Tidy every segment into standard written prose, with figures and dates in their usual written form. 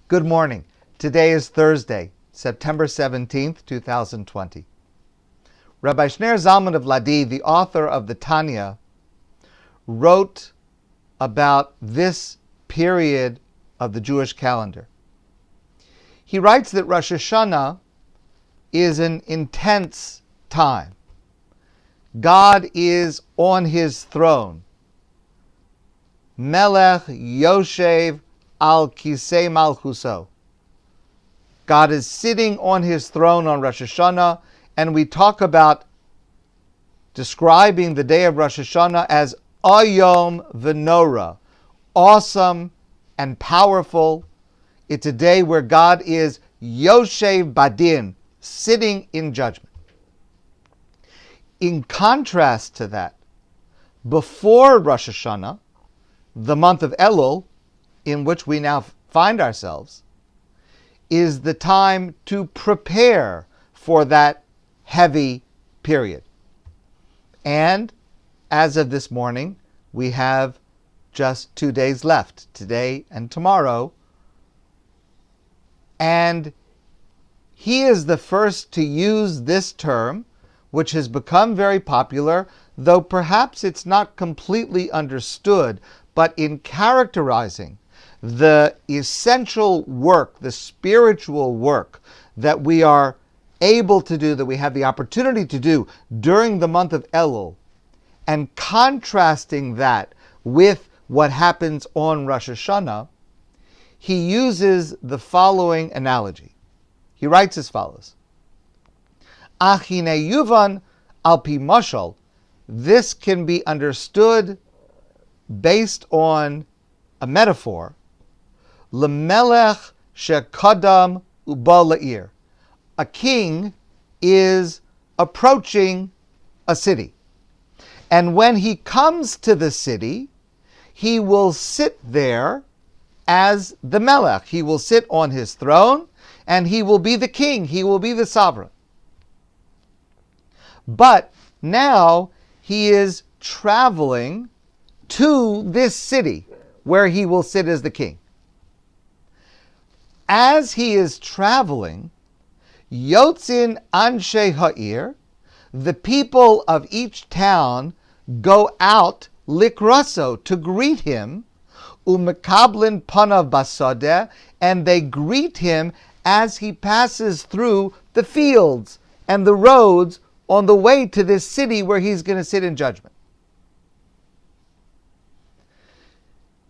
Good morning. Today is Thursday, September 17th, 2020. Rabbi Shner Zalman of Ladi, the author of the Tanya, wrote about this period of the Jewish calendar. He writes that Rosh Hashanah is an intense time. God is on his throne. Melech Yoshev al Kisei Malchuso. God is sitting on his throne on Rosh Hashanah, and we talk about describing the day of Rosh Hashanah as Ayom V'Nora, awesome and powerful. It's a day where God is Yoshev Badin, sitting in judgment. In contrast to that, before Rosh Hashanah, the month of Elul, in which we now find ourselves, is the time to prepare for that heavy period. And as of this morning, we have just 2 days left, today and tomorrow. And he is the first to use this term, which has become very popular, though perhaps it's not completely understood, but in characterizing the essential work, the spiritual work that we are able to do, that we have the opportunity to do during the month of Elul, and contrasting that with what happens on Rosh Hashanah, he uses the following analogy. He writes as follows: Achine yuvan al pi mashal. This can be understood based on a metaphor. Lemelech shekadam uba la'ir. A king is approaching a city. And when he comes to the city, he will sit there as the melech. He will sit on his throne, and he will be the king. He will be the sovereign. But now he is traveling to this city where he will sit as the king. As he is traveling, Yotzin Anshe Ha'ir, the people of each town go out likraso, to greet him, umekablin panav basodeh, and they greet him as he passes through the fields and the roads on the way to this city where he's going to sit in judgment.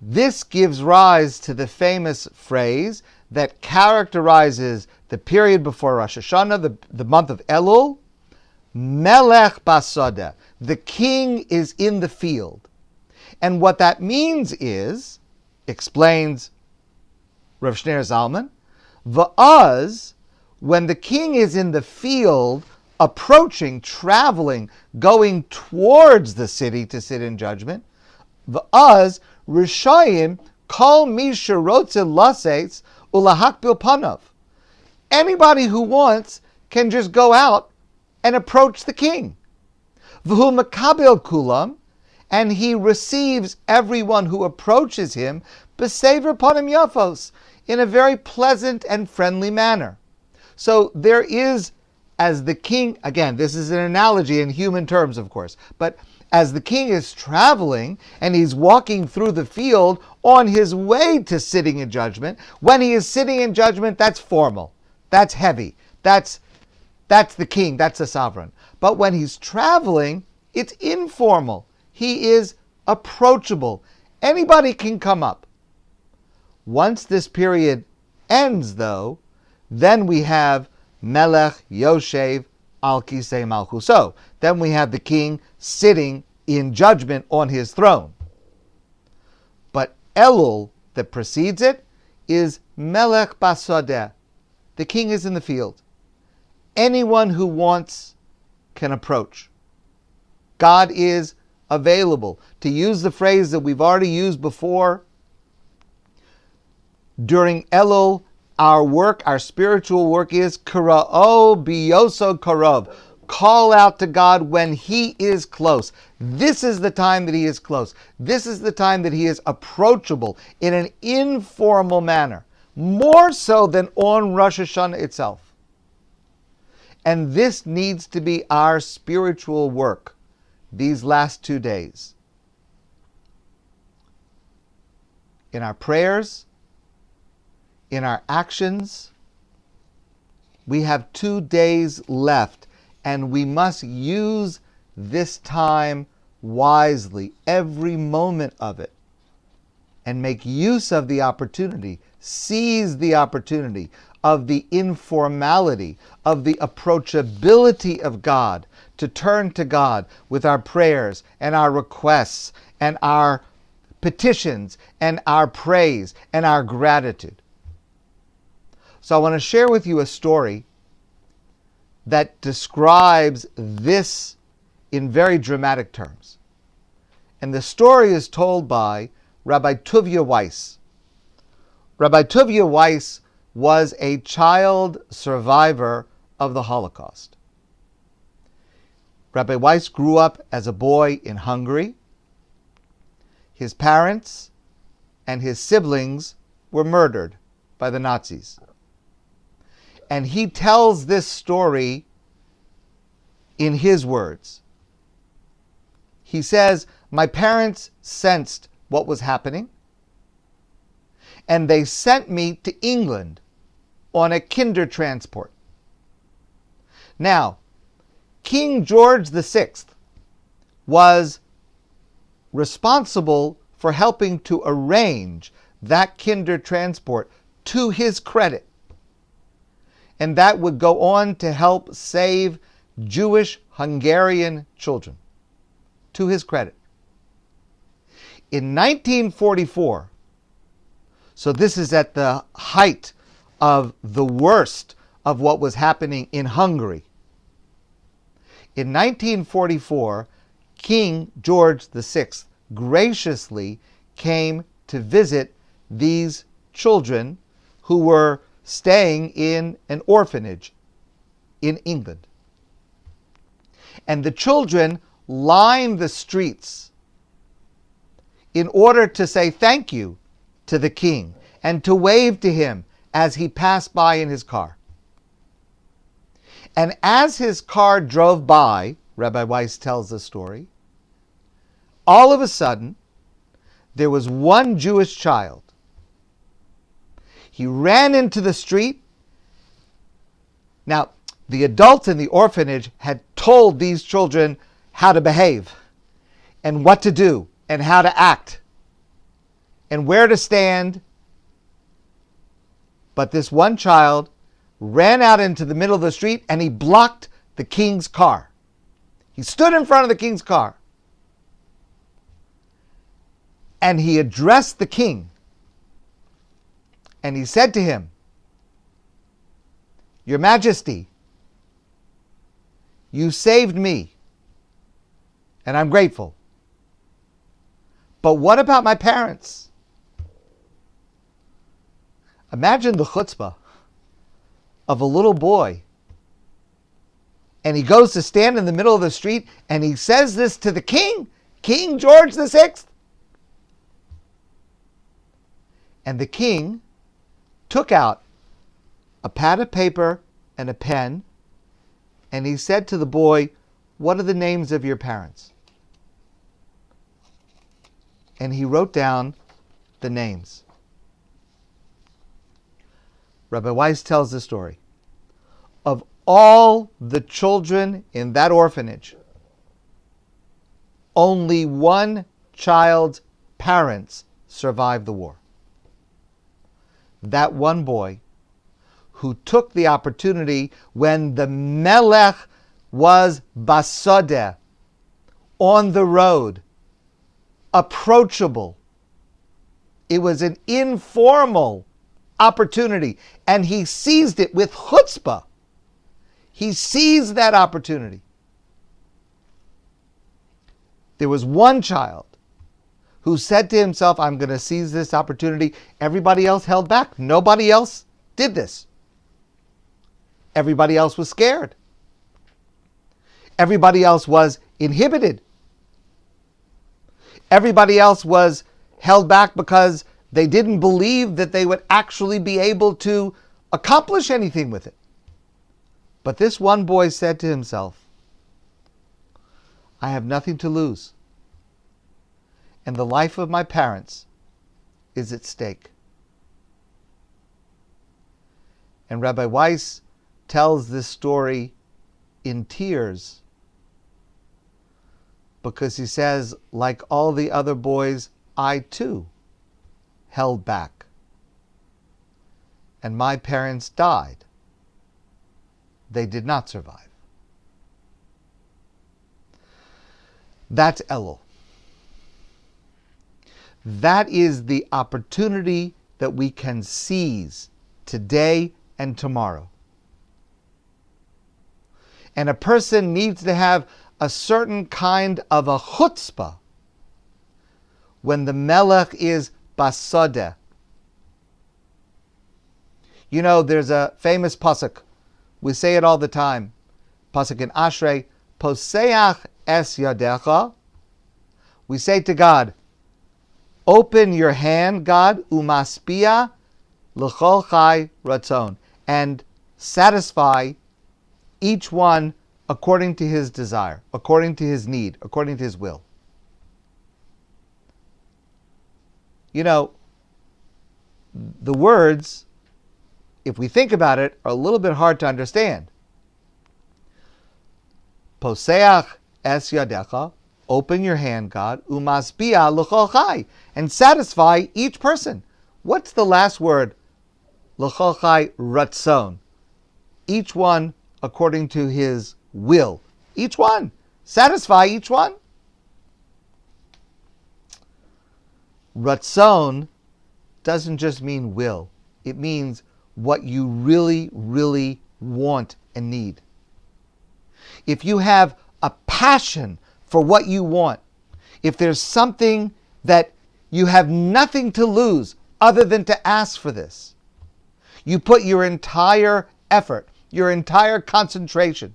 This gives rise to the famous phrase that characterizes the period before Rosh Hashanah, the month of Elul, Melech Basodeh. The king is in the field. And what that means is, explains Rav Shner Zalman, Va'az, when the king is in the field, approaching, traveling, going towards the city to sit in judgment, Va'az, Rishayim, Kol Mi Sherotze Lasetz Ulahakbil Panav. Anybody who wants can just go out and approach the king. V'hu Makabil Kulam, and he receives everyone who approaches him, B'sever Panim Yafos, in a very pleasant and friendly manner. So there is, as the king, again, this is an analogy in human terms, of course, but as the king is traveling and he's walking through the field on his way to sitting in judgment, when he is sitting in judgment, that's formal, that's heavy, that's the king, that's the sovereign. But when he's traveling, it's informal. He is approachable. Anybody can come up. Once this period ends, though, then we have Melech Yoshev al Kisei Malchuso. Then we have the king sitting in judgment on his throne. But Elul, that precedes it, is Melech Basodeh. The king is in the field. Anyone who wants can approach. God is available. To use the phrase that we've already used before, during Elul, our work, our spiritual work is Kara'o Biyoso Karov. Call out to God when he is close. This is the time that he is close. This is the time that he is approachable in an informal manner. more so than on Rosh Hashanah itself. And this needs to be our spiritual work these last 2 days. In our prayers, in our actions, we have 2 days left, and we must use this time wisely, every moment of it, and make use of the opportunity, seize the opportunity of the informality, of the approachability of God, to turn to God with our prayers and our requests and our petitions and our praise and our gratitude. So I want to share with you a story that describes this in very dramatic terms. And the story is told by Rabbi Tuvia Weiss. Rabbi Tuvia Weiss was a child survivor of the Holocaust. Rabbi Weiss grew up as a boy in Hungary. His parents and his siblings were murdered by the Nazis. And he tells this story in his words. He says, "My parents sensed what was happening, and they sent me to England on a kinder transport." Now, King George VI was responsible for helping to arrange that kinder transport to his credit. And that would go on to help save Jewish Hungarian children, to his credit. In 1944, so this is at the height of the worst of what was happening in Hungary. In 1944, King George VI graciously came to visit these children who were staying in an orphanage in England. And the children lined the streets in order to say thank you to the king and to wave to him as he passed by in his car. And as his car drove by, Rabbi Weiss tells the story, all of a sudden, there was one Jewish child. He ran into the street. Now, the adults in the orphanage had told these children how to behave and what to do and how to act and where to stand. But this one child ran out into the middle of the street and he blocked the king's car. He stood in front of the king's car. And he addressed the king. And he said to him, "Your Majesty, you saved me, and I'm grateful. But what about my parents?" Imagine the chutzpah of a little boy. And he goes to stand in the middle of the street and he says this to the king, King George VI. And the king took out a pad of paper and a pen, and he said to the boy, "What are the names of your parents?" And he wrote down the names. Rabbi Weiss tells the story. Of all the children in that orphanage, only one child's parents survived the war. That one boy who took the opportunity when the Melech was basodeh, on the road, approachable. It was an informal opportunity, and he seized it with chutzpah. He seized that opportunity. There was one child who said to himself, "I'm going to seize this opportunity." Everybody else held back. Nobody else did this. Everybody else was scared. Everybody else was inhibited. Everybody else was held back because They didn't believe that they would actually be able to accomplish anything with it. But this one boy said to himself, I have nothing to lose, and the life of my parents is at stake. And Rabbi Weiss tells this story in tears because he says, like all the other boys, I too held back. And my parents died. They did not survive. That's Elul. That is the opportunity that we can seize today and tomorrow. And a person needs to have a certain kind of a chutzpah when the melech is basodeh. You know, there's a famous pasuk. We say it all the time. Pasuk in Ashrei, Poseach es yadecha. We say to God, open your hand, God, umaspia l'chol chai ratzon, and satisfy each one according to his desire, according to his need, according to his will. You know, the words, if we think about it, are a little bit hard to understand. Poseach es yadecha, open your hand, God, umaspia l'chol chai, and satisfy each person. What's the last word? L'chol chai ratzon. Each one according to his will. Each one. Satisfy each one. Ratzon doesn't just mean will. It means what you really, really want and need. If you have a passion for what you want, if there's something that you have nothing to lose other than to ask for this, you put your entire effort, your entire concentration,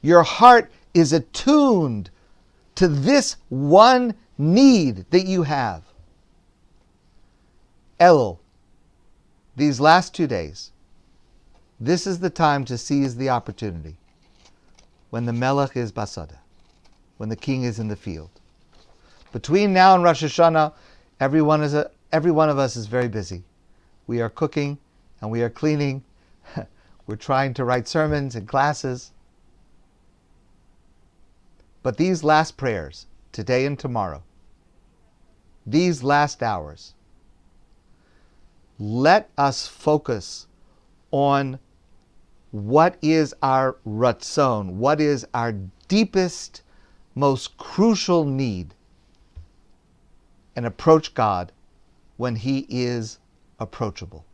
your heart is attuned to this one need that you have. Elul, these last 2 days, this is the time to seize the opportunity when the melech is basada, when the king is in the field. Between now and Rosh Hashanah, every one of us is very busy. We are cooking and we are cleaning. We're trying to write sermons and classes. But these last prayers, today and tomorrow, these last hours, let us focus on what is our ratzon, what is our deepest, most crucial need, and approach God when He is approachable.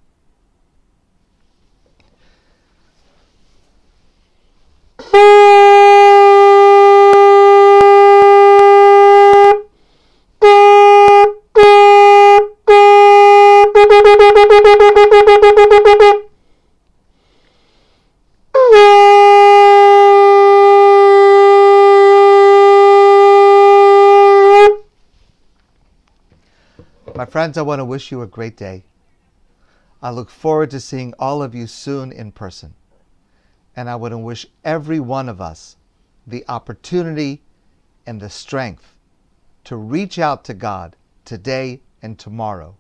My friends, I want to wish you a great day. I look forward to seeing all of you soon in person. And I want to wish every one of us the opportunity and the strength to reach out to God today and tomorrow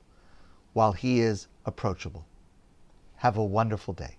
while He is approachable. Have a wonderful day.